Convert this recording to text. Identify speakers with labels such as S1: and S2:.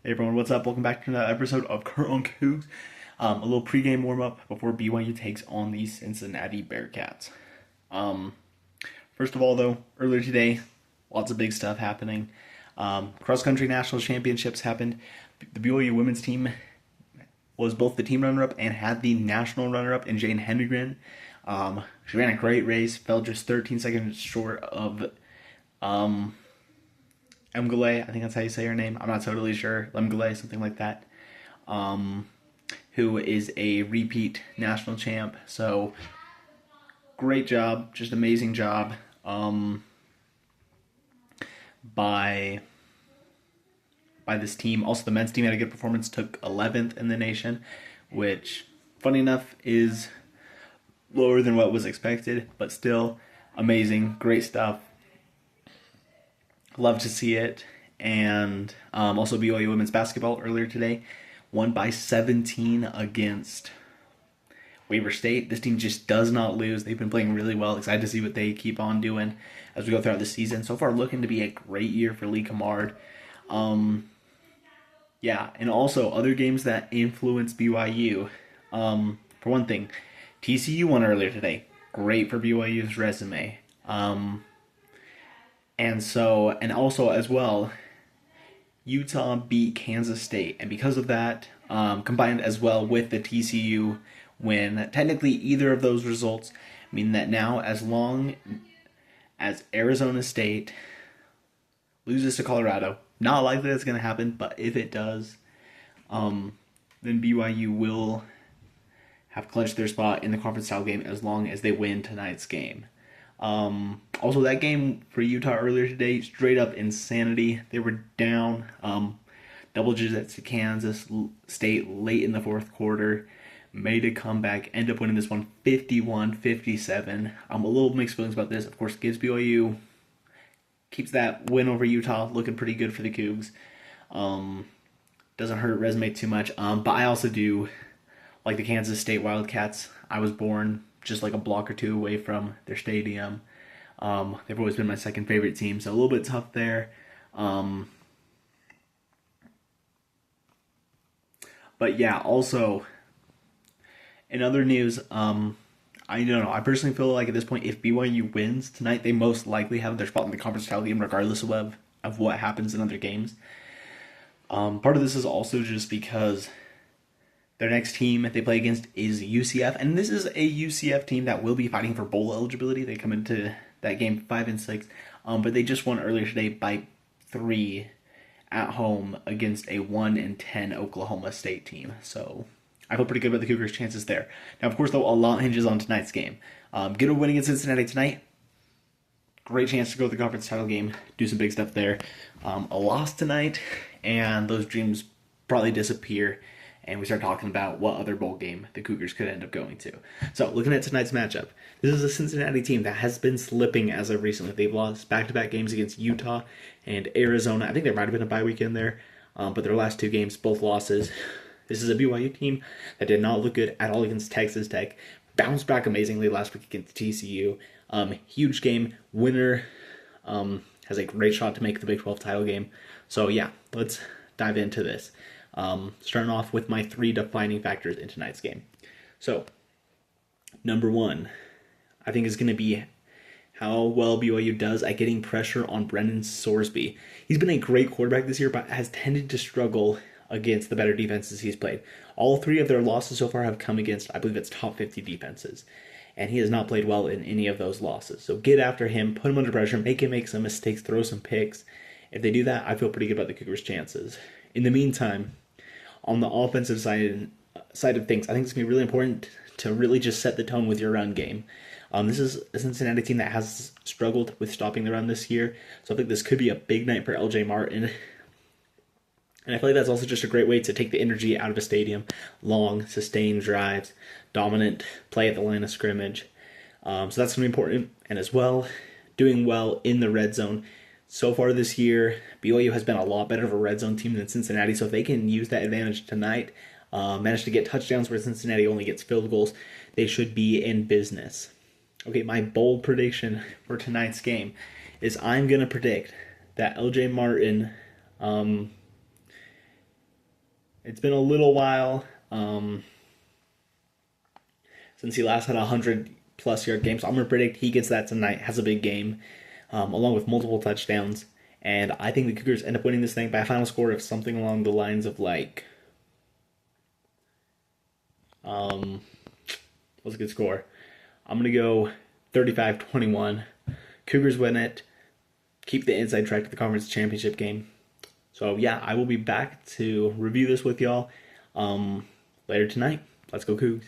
S1: Hey everyone, what's up? Welcome back to another episode of Kurt on Cougs. A little pregame warm up before BYU takes on the Cincinnati Bearcats. Um, First of all, though, earlier today, lots of big stuff happening. Cross country national championships happened. The BYU women's team was both the team runner up and had the national runner up in Jane Hendrigren. She ran a great race, fell just 13 seconds short of Emgale, I think that's how you say her name. I'm not totally sure. Lemgale, something like that. Who is a repeat national champ. So great job, just amazing job by this team. Also, the men's team had a good performance, took 11th in the nation, which, funny enough, is lower than what was expected, but still amazing, great stuff. Love to see it. And also BYU women's basketball earlier today won by 17 against Weber State. This team just does not lose. They've been playing really well. Excited to see what they keep on doing as we go throughout the season. So far, looking to be a great year for Lee Camard. Yeah, and also other games that influence BYU. For one thing, TCU won earlier today. Great for BYU's resume. And also as well, Utah beat Kansas State, and because of that, combined as well with the TCU win, technically either of those results mean that now, as long as Arizona State loses to Colorado, not likely that's going to happen, but if it does, then BYU will have clinched their spot in the conference title game as long as they win tonight's game. Also, that game for Utah earlier today, straight up insanity. They were down double digits to Kansas State late in the fourth quarter, made a comeback, end up winning this one 51-57. A little mixed feelings about this. Of course, gives BYU, keeps that win over Utah looking pretty good for the Cougs. Doesn't hurt resume too much. But I also do like the Kansas State Wildcats. I was born just like a block or two away from their stadium. They've always been my second favorite team, so a little bit tough there. But yeah, also in other news, I don't know. I personally feel like at this point, if BYU wins tonight, they most likely have their spot in the conference title game, regardless of what happens in other games. Part of this is also just because their next team they play against is UCF, and this is a UCF team that will be fighting for bowl eligibility. They come into that game 5-6, but they just won earlier today by 3 at home against a 1-10 Oklahoma State team. So I feel pretty good about the Cougars' chances there. Now, of course, though, a lot hinges on tonight's game. Get a win against Cincinnati tonight. Great chance to go to the conference title game, do some big stuff there. A loss tonight, and those dreams probably disappear, and we start talking about what other bowl game the Cougars could end up going to. So, looking at tonight's matchup, this is a Cincinnati team that has been slipping as of recently. They've lost back-to-back games against Utah and Arizona. I think there might have been a bye weekend there, but their last two games, both losses. This is a BYU team that did not look good at all against Texas Tech. Bounced back amazingly last week against TCU. Huge game. Winner has a great shot to make the Big 12 title game. So, yeah, let's dive into this. Starting off with my 3 defining factors in tonight's game. So, number 1, I think is going to be how well BYU does at getting pressure on Brendan Sorsby. He's been a great quarterback this year, but has tended to struggle against the better defenses he's played. All 3 of their losses so far have come against, I believe it's top 50 defenses. And he has not played well in any of those losses. So get after him, put him under pressure, make him make some mistakes, throw some picks. If they do that, I feel pretty good about the Cougars' chances. In the meantime, on the offensive side of things, I think it's going to be really important to really just set the tone with your run game. This is a Cincinnati team that has struggled with stopping the run this year, so I think this could be a big night for LJ Martin. And I feel like that's also just a great way to take the energy out of a stadium. Long, sustained drives, dominant play at the line of scrimmage. So that's going to be important. And as well, doing well in the red zone. So far this year, BYU has been a lot better of a red zone team than Cincinnati, so if they can use that advantage tonight, manage to get touchdowns where Cincinnati only gets field goals, they should be in business. Okay, my bold prediction for tonight's game is I'm going to predict that LJ Martin It's been a little while since he last had a 100-plus yard game. So I'm going to predict he gets that tonight, has a big game, along with multiple touchdowns. And I think the Cougars end up winning this thing by a final score of something along the lines of like, what's a good score? I'm going to go 35-21. Cougars win it. Keep the inside track to the conference championship game. So yeah, I will be back to review this with y'all later tonight. Let's go Cougs.